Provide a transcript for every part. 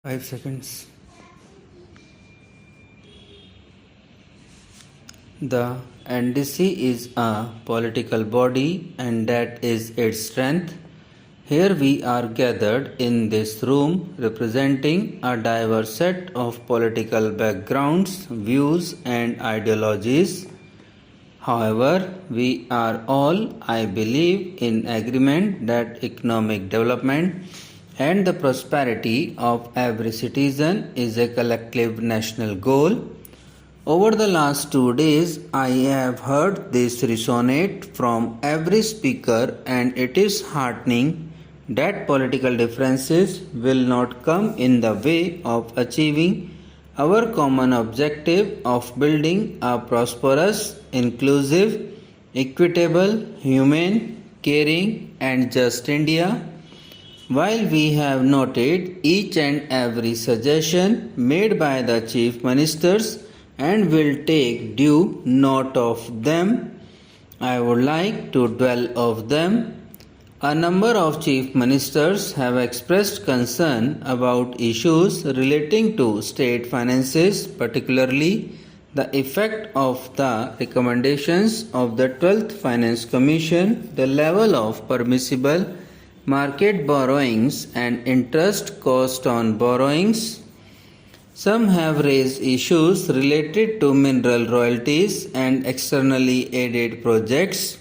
5 seconds. The NDC is a political body and that is its strength. Here we are gathered in this room representing a diverse set of political backgrounds, views and ideologies. However, we are all, I believe, in agreement that economic development and the prosperity of every citizen is a collective national goal. Over the last 2 days, I have heard this resonate from every speaker, and it is heartening that political differences will not come in the way of achieving our common objective of building a prosperous, inclusive, equitable, humane, caring, and just India. While we have noted each and every suggestion made by the Chief Ministers and will take due note of them, I would like to dwell of them. A number of Chief Ministers have expressed concern about issues relating to state finances, particularly the effect of the recommendations of the 12th Finance Commission, the level of permissible market borrowings and interest cost on borrowings. Some have raised issues related to mineral royalties and externally aided projects.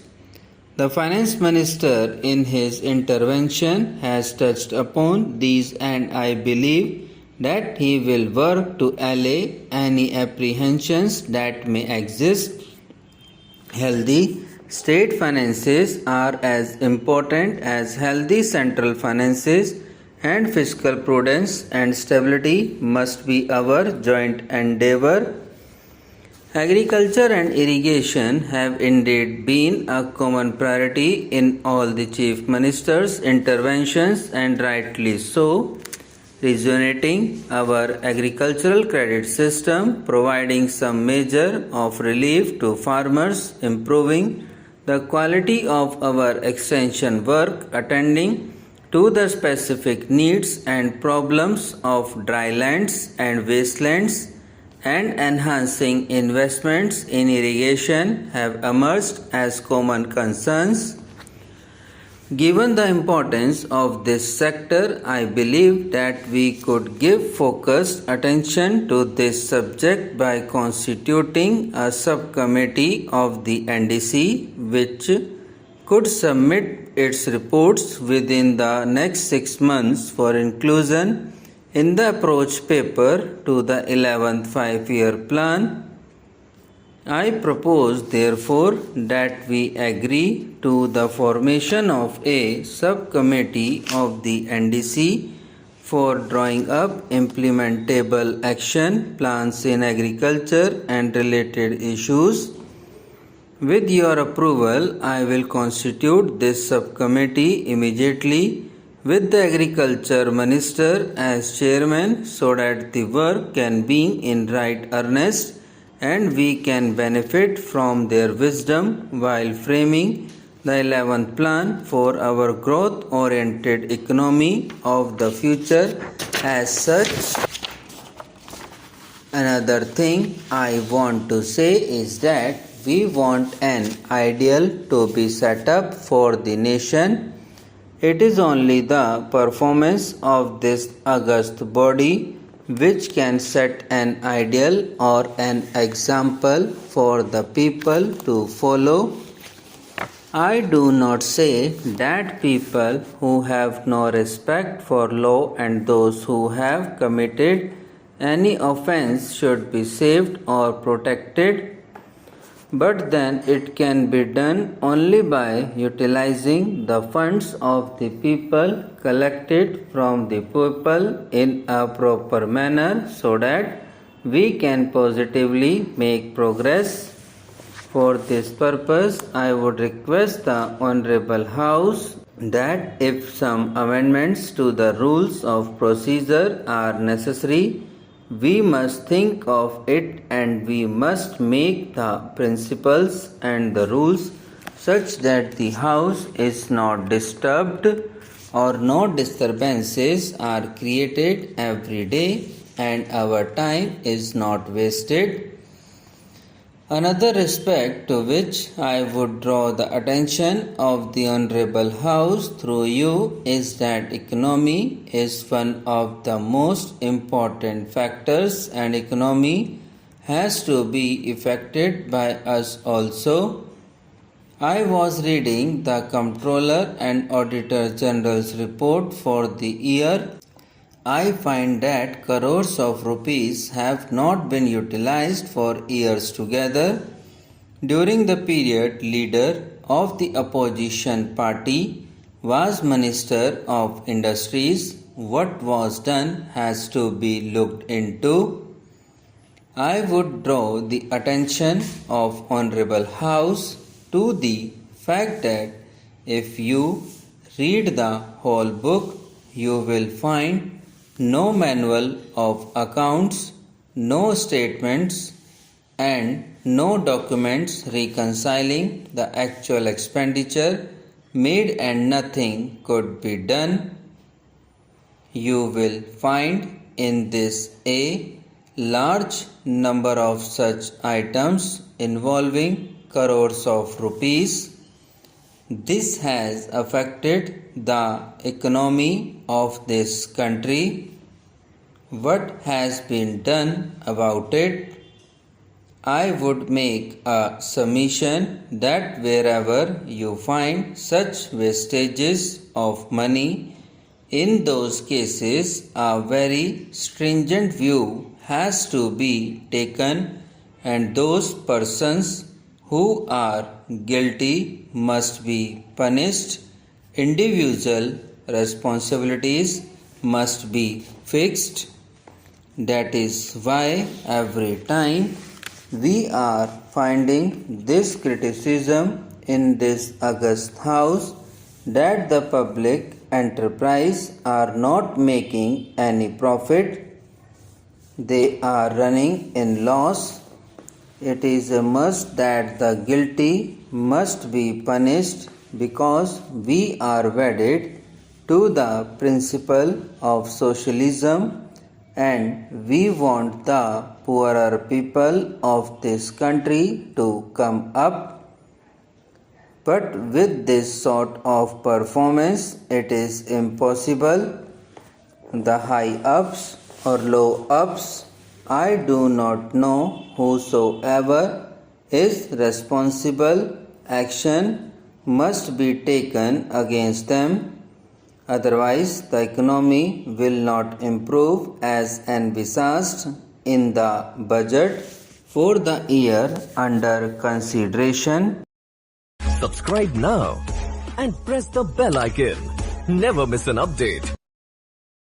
The Finance Minister in his intervention has touched upon these, and I believe that he will work to allay any apprehensions that may exist. Healthy state finances are as important as healthy central finances, and fiscal prudence and stability must be our joint endeavor. Agriculture and irrigation have indeed been a common priority in all the Chief Ministers' interventions, and rightly so, rejuvenating our agricultural credit system, providing some measure of relief to farmers, improving the quality of our extension work, attending to the specific needs and problems of dry lands and wastelands, and enhancing investments in irrigation have emerged as common concerns. Given the importance of this sector, I believe that we could give focused attention to this subject by constituting a subcommittee of the NDC, which could submit its reports within the next 6 months for inclusion in the approach paper to the 11th five-year plan. I propose therefore that we agree to the formation of a subcommittee of the NDC for drawing up implementable action plans in agriculture and related issues. With your approval, I will constitute this subcommittee immediately with the Agriculture Minister as chairman so that the work can be in right earnest and we can benefit from their wisdom while framing the 11th plan for our growth-oriented economy of the future as such. Another thing I want to say is that we want an ideal to be set up for the nation. It is only the performance of this august body which can set an ideal or an example for the people to follow. I do not say that people who have no respect for law and those who have committed any offense should be saved or protected, but then it can be done only by utilizing the funds of the people collected from the people in a proper manner so that we can positively make progress. For this purpose, I would request the Honorable House that if some amendments to the rules of procedure are necessary, we must think of it and we must make the principles and the rules such that the House is not disturbed or no disturbances are created every day and our time is not wasted. Another aspect to which I would draw the attention of the Honorable House through you is that economy is one of the most important factors and economy has to be affected by us also. I was reading the Comptroller and Auditor General's report for the year. I find that crores of rupees have not been utilized for years together. During the period, leader of the opposition party was Minister of Industries. What was done has to be looked into. I would draw the attention of Honorable House to the fact that if you read the whole book, you will find no manual of accounts, no statements, and no documents reconciling the actual expenditure made and nothing could be done. You will find in this a large number of such items involving crores of rupees. This has affected the economy of this country. What has been done about it? I would make a submission that wherever you find such wastages of money, in those cases a very stringent view has to be taken and those persons who are guilty must be punished. Individual responsibilities must be fixed. That is why every time we are finding this criticism in this august house that the public enterprise are not making any profit, they are running in loss. It is a must that the guilty must be punished because we are wedded to the principle of socialism and we want the poorer people of this country to come up. But with this sort of performance, it is impossible. The high ups or low ups, I do not know, whosoever is responsible, action must be taken against them. Otherwise, the economy will not improve as envisaged in the budget for the year under consideration. Subscribe now and press the bell icon. Never miss an update.